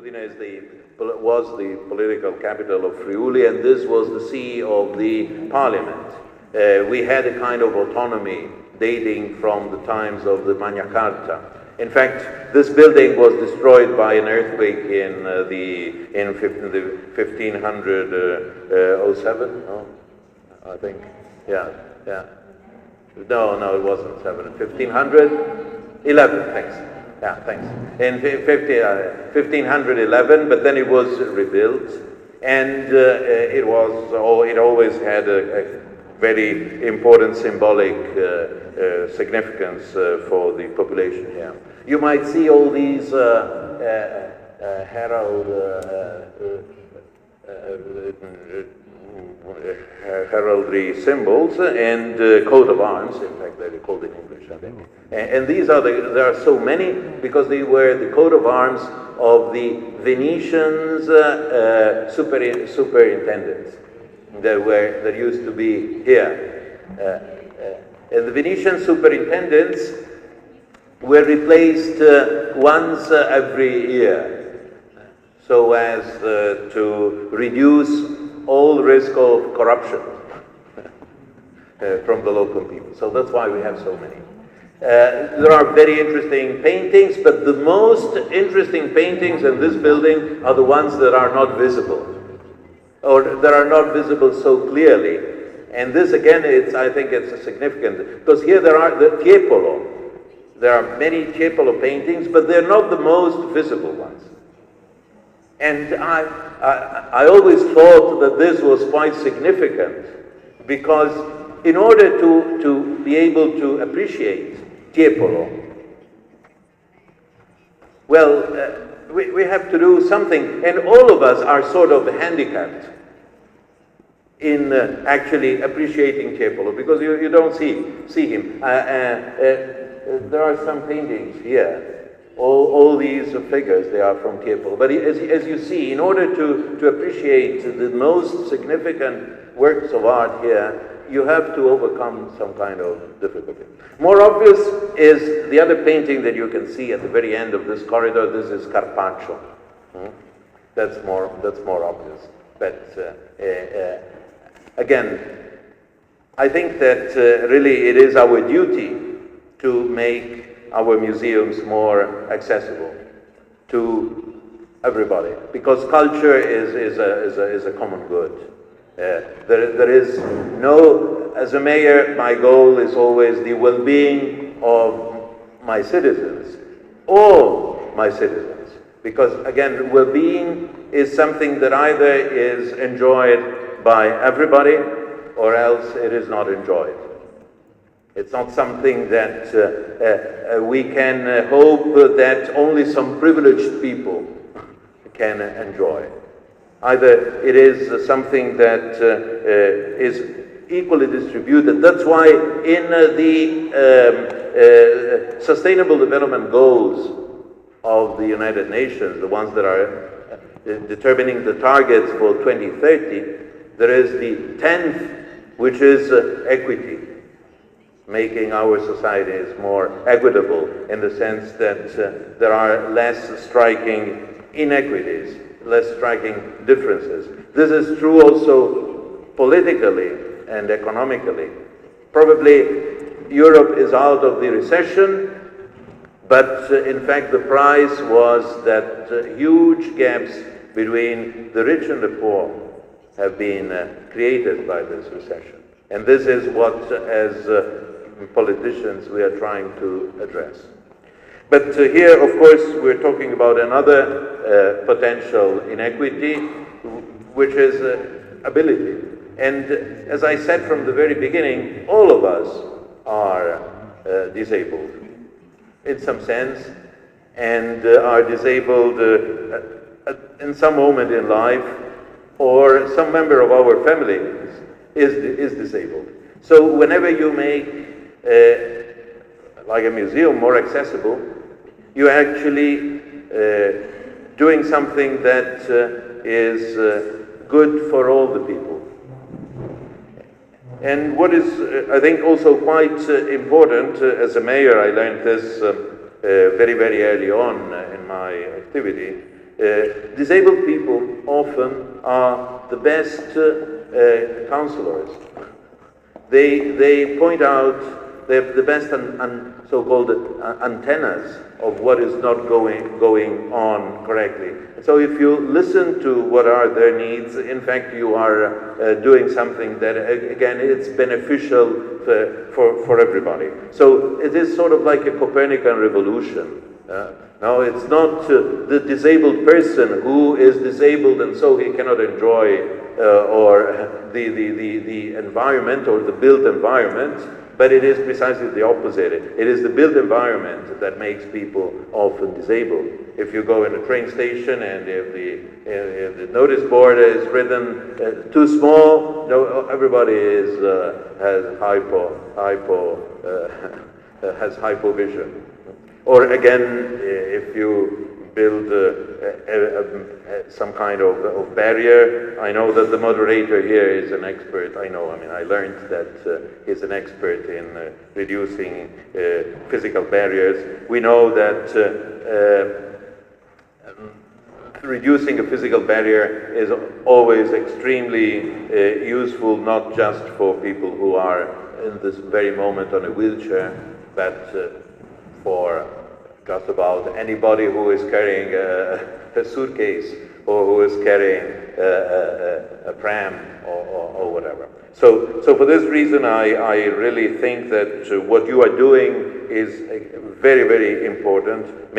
Udine was the political capital of Friuli, and this was the seat of the parliament. We had a kind of autonomy dating from the times of the Magna Carta. In fact, this building was destroyed by an earthquake in 1507. No, I think. Yeah. No, it wasn't 1511. Thanks. Yeah, thanks. In 1511, but then it was rebuilt, and it always had a very important symbolic significance for the population here. You might see all these heraldry symbols and coat of arms. In fact, they're called in English, I think. And there are so many because they were the coat of arms of the Venetians superintendents that used to be here. And the Venetian superintendents were replaced once every year, so as to reduce all risk of corruption from the local people. So that's why we have so many. There are very interesting paintings, but the most interesting paintings in this building are the ones that are not visible, or that are not visible so clearly. And this again, I think it's significant, because here there are the Tiepolo. There are many Tiepolo paintings, but they're not the most visible ones. And I always thought that this was quite significant, because in order to be able to appreciate Tiepolo, well, we have to do something, and all of us are sort of handicapped in actually appreciating Tiepolo, because you don't see him. There are some paintings here. All these figures, they are from Tiepolo. But as you see, in order to appreciate the most significant works of art here, you have to overcome some kind of difficulty. More obvious is the other painting that you can see at the very end of this corridor. This is Carpaccio. That's more obvious. But again, I think that really it is our duty to make our museums more accessible to everybody, because culture is a common good. There is no, as a mayor, my goal is always the well-being of my citizens, all my citizens, because again, well-being is something that either is enjoyed by everybody or else it is not enjoyed. It's not something that we can hope that only some privileged people can enjoy. Either it is something that is equally distributed. That's why in the Sustainable Development Goals of the United Nations, the ones that are determining the targets for 2030, there is the 10th, which is equity, making our societies more equitable in the sense that there are less striking inequities, less striking differences. This is true also politically and economically. Probably Europe is out of the recession, but in fact the price was that huge gaps between the rich and the poor have been created by this recession. And this is what, as politicians, we are trying to address. But here, of course, we're talking about another potential inequity, which is ability. And as I said from the very beginning, all of us are disabled in some sense, and are disabled in some moment in life, or some member of our family is disabled. So whenever you make like a museum more accessible, you're actually doing something that is good for all the people. And what is, I think, also quite important, as a mayor, I learned this very, very early on in my activity, Disabled people often are the best counselors. They point out the best so-called antennas of what is not going on correctly. So if you listen to what are their needs, in fact you are doing something that, again, it's beneficial for everybody. So it is sort of like a Copernican revolution. Now it's not the disabled person who is disabled and so he cannot enjoy or the environment or the built environment, but it is precisely the opposite. It is the built environment that makes people often disabled. If you go in a train station and if the notice board is written too small, no, everybody has hypovision. Or again, if you build some kind of barrier. I know that the moderator here is an expert. I learned that he's an expert in reducing physical barriers. We know that reducing a physical barrier is always extremely useful, not just for people who are in this very moment on a wheelchair, but for just about anybody who is carrying a suitcase or who is carrying a pram or whatever. So for this reason, I really think that what you are doing is very, very important,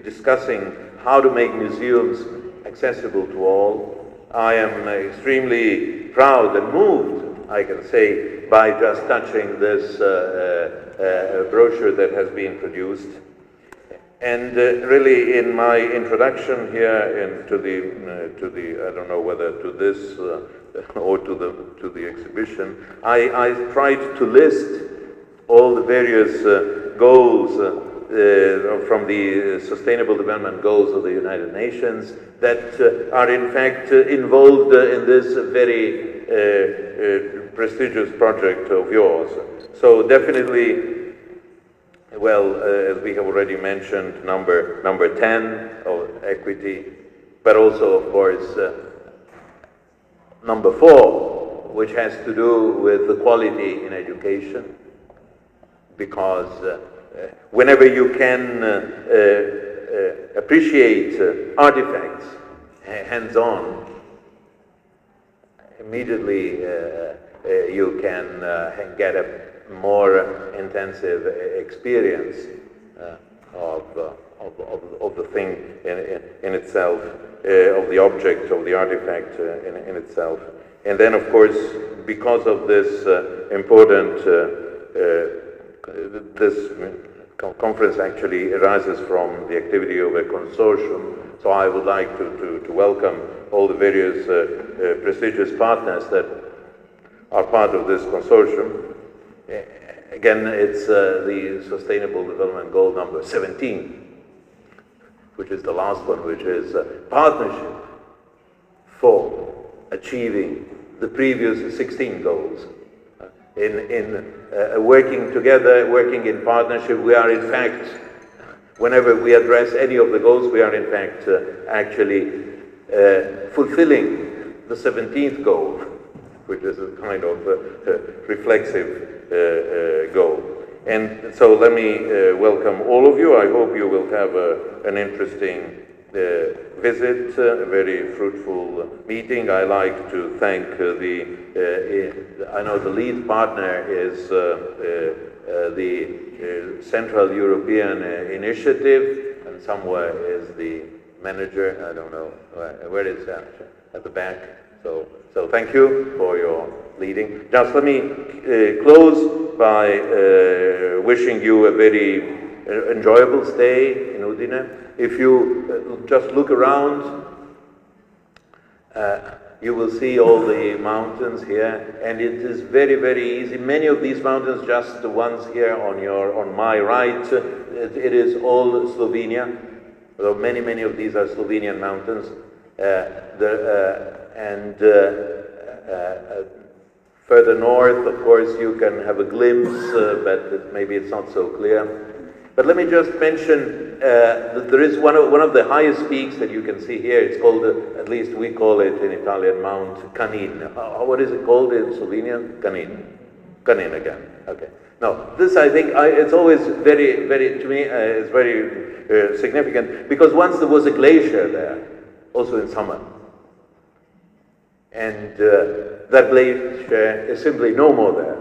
discussing how to make museums accessible to all. I am extremely proud and moved, I can say, by just touching this brochure that has been produced. And really, in my introduction here to the I don't know whether to this or to the exhibition, I tried to list all the various goals from the Sustainable Development Goals of the United Nations that are in fact involved in this very prestigious project of yours. So definitely, well, as we have already mentioned, number 10 of equity, but also, of course, number 4, which has to do with the quality in education, because whenever you can appreciate artifacts hands-on, immediately you can get a more intensive experience of the thing in itself, of the object, of the artifact in itself. And then, of course, because of this important, this conference actually arises from the activity of a consortium. So I would like to welcome all the various prestigious partners that are part of this consortium. Again, it's the Sustainable Development Goal number 17, which is the last one, which is partnership for achieving the previous 16 goals. In working together, working in partnership, we are in fact, whenever we address any of the goals, we are in fact actually fulfilling the 17th goal, which is a kind of reflexive goal. And so let me welcome all of you. I hope you will have an interesting visit, a very fruitful meeting. I like to thank I know the lead partner is the Central European Initiative, and somewhere is the manager. I don't know, where is that? At the back. So thank you for your leading. Just let me close by wishing you a very enjoyable stay in Udine. If you just look around, you will see all the mountains here, and it is very, very easy. Many of these mountains, just the ones here on my right, it is all Slovenia. Although many of these are Slovenian mountains. Further north, of course, you can have a glimpse, but maybe it's not so clear. But let me just mention that there is one of the highest peaks that you can see here. It's called, at least we call it in Italian, Mount Canin. What is it called in Slovenian? Canin. Canin again. Okay. Now, this I think, it's always very, to me, is very significant, because once there was a glacier there, also in summer. And that glacier is simply no more there.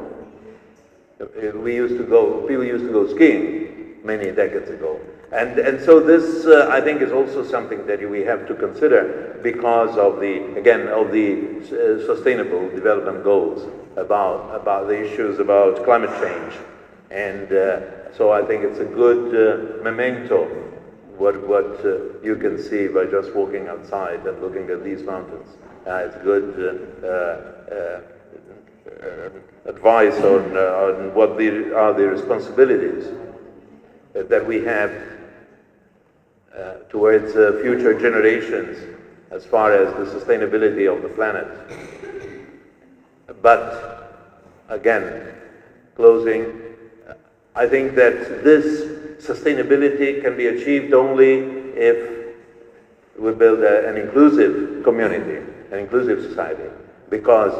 People used to go skiing many decades ago. And so this, I think, is also something that we have to consider because of the sustainable development goals about the issues about climate change. And so I think it's a good memento what you can see by just walking outside and looking at these mountains. It's good advice on what are the responsibilities that we have towards future generations as far as the sustainability of the planet. But again, closing, I think that this sustainability can be achieved only if we build an inclusive community, an inclusive society, because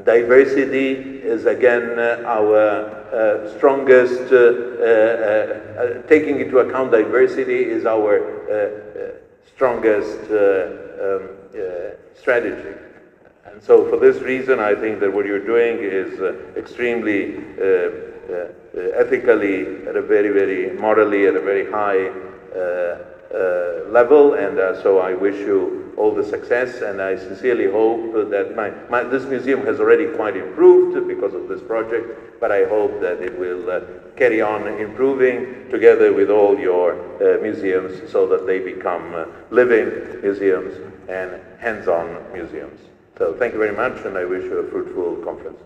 diversity is again our strongest, taking into account diversity is our strongest strategy. And so for this reason, I think that what you're doing is extremely ethically, at a very morally, at a very high level, and so I wish you all the success, and I sincerely hope that this museum has already quite improved because of this project, but I hope that it will carry on improving together with all your museums so that they become living museums and hands-on museums. So thank you very much, and I wish you a fruitful conference.